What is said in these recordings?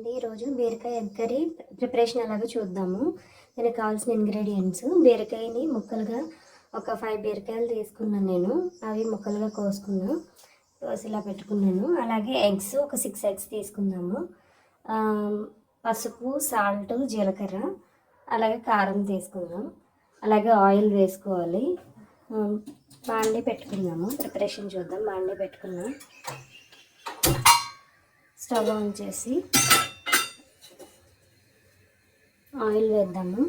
అండి. ఈరోజు బీరకాయ ఎగ్ కర్రీ ప్రిపరేషన్ ఎలాగో చూద్దాము. దీనికి కావాల్సిన ఇంగ్రీడియంట్స్ బీరకాయని ముక్కలుగా ఒక 5 బీరకాయలు తీసుకున్నాను నేను. అవి ముక్కలుగా కోసుకున్నాను, కోసి ఇలా పెట్టుకున్నాను. అలాగే ఎగ్స్ ఒక 6 ఎగ్స్ తీసుకుందాము. పసుపు, సాల్ట్, జీలకర్ర, అలాగే కారం తీసుకుందాం. అలాగే ఆయిల్ వేసుకోవాలి. బాండీ పెట్టుకుందాము. ప్రిపరేషన్ చూద్దాం. బాండీ పెట్టుకున్నాం. స్టవ్ ఆన్ చేసి ఆయిల్ వేద్దాము.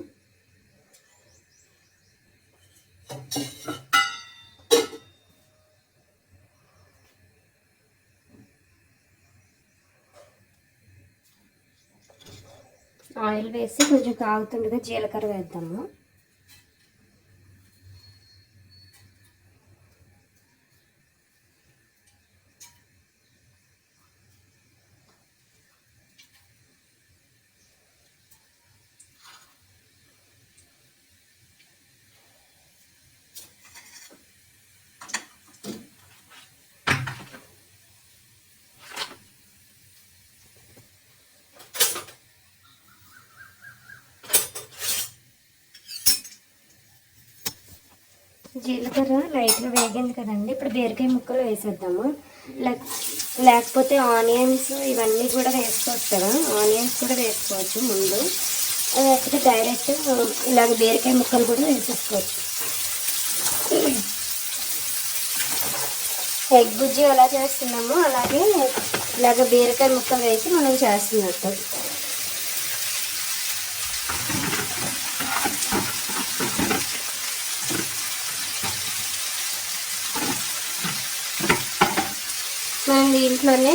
ఆయిల్ వేసి కొంచెం కాగుతుండగా జీలకర్ర వేద్దాము. జీలకర్ర లైట్గా వేగింది కదండి. ఇప్పుడు బీరకాయ ముక్కలు వేసేద్దాము. లేకపోతే ఆనియన్స్ ఇవన్నీ కూడా వేసుకోవచ్చు కదా, ఆనియన్స్ కూడా వేసుకోవచ్చు ముందు. లేకపోతే డైరెక్ట్ ఇలాగ బీరకాయ ముక్కలు కూడా వేసేసుకోవచ్చు. ఎగ్ బుజ్జి ఎలా చేస్తున్నామో అలాగే ఇలాగ బీరకాయ ముక్కలు వేసి మనం చేస్తున్నట్టు. మనం దీంట్లోనే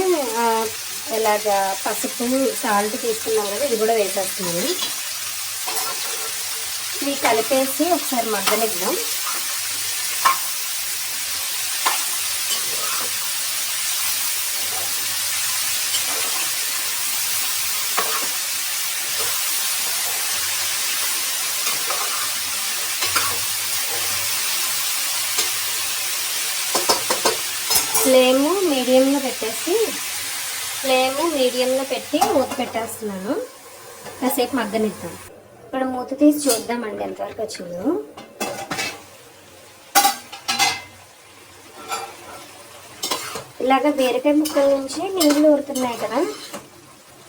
ఇలాగ పసుపు, సాల్ట్ తీసుకున్నాం కదా, ఇది కూడా వేసేస్తున్నాము. ఇవి కలిపేసి ఒకసారి మగ్గనిద్దాం. ఫ్లేము మీడియంలో పెట్టి మూత పెట్టేస్తున్నాను. కాసేపు మగ్గనిద్దాం. ఇప్పుడు మూత తీసి చూద్దామండి ఎంతవరకు వచ్చిందో. ఇలాగ బీరకాయ ముక్కల నుంచి నీళ్ళు ఊరుతున్నాయి కదా,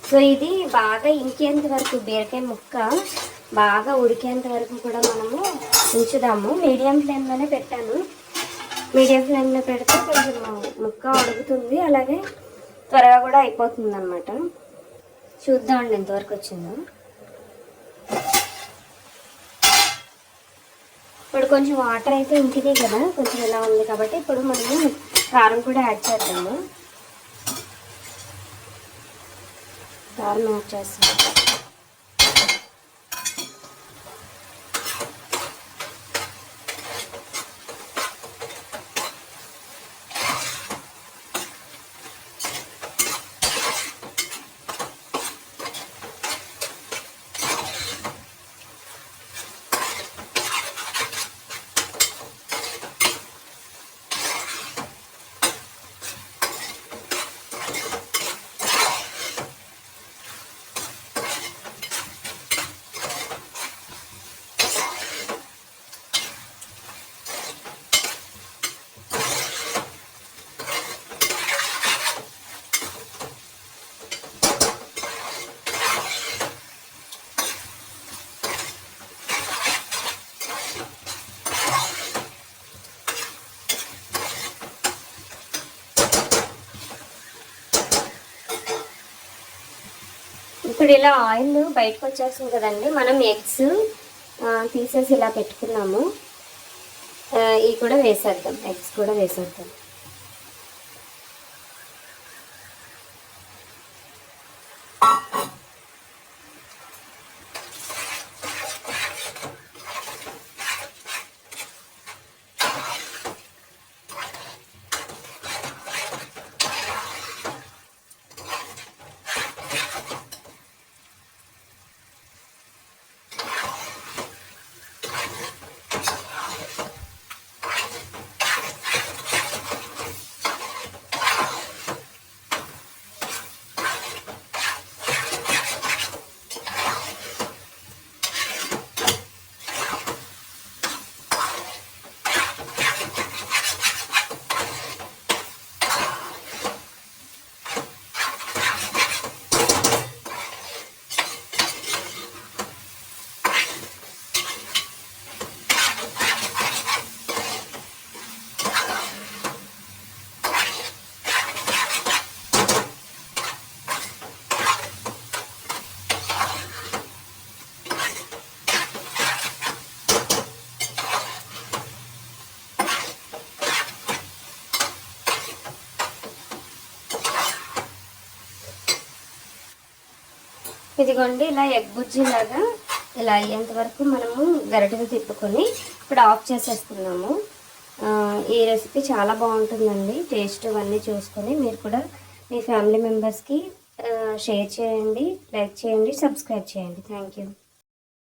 సో ఇది బాగా ఇంకేంత వరకు, బీరకాయ ముక్క బాగా ఉడికేంత వరకు కూడా మనము ఉంచుదాము. మీడియం ఫ్లేమ్లోనే పెట్టాను. మీడియం ఫ్లేమ్లో పెడితే కొంచెం ముక్క ఉడుకుతుంది, అలాగే త్వరగా కూడా అయిపోతుంది అన్నమాట. చూద్దామండి ఎంతవరకు వచ్చిందో. ఇప్పుడు కొంచెం వాటర్ అయితే ఇంకినాయి కదా, కొంచెం ఇలా ఉంది కాబట్టి ఇప్పుడు మనము కారం కూడా యాడ్ చేద్దాము. కారం యాడ్ చేస్తాము. ఇప్పుడు ఇలా ఆయిల్ బయటకు వచ్చేస్తుంది కదండి. మనం ఎగ్స్ తీసేసి ఇలా పెట్టుకున్నాము. ఇవి కూడా వేసేద్దాం, ఎగ్స్ కూడా వేసేద్దాం. ఇదిగోండి ఇలా ఎగ్ బుజ్జి లాగా ఇలా అయ్యేంత వరకు మనము గరిటెతో తిప్పుకొని ఇప్పుడు ఆఫ్ చేసేస్తున్నాము. ఈ రెసిపీ చాలా బాగుంటుందండి. టేస్ట్ అవన్నీ చూసుకొని మీరు కూడా మీ ఫ్యామిలీ మెంబర్స్కి షేర్ చేయండి, లైక్ చేయండి, సబ్స్క్రైబ్ చేయండి. Thank you.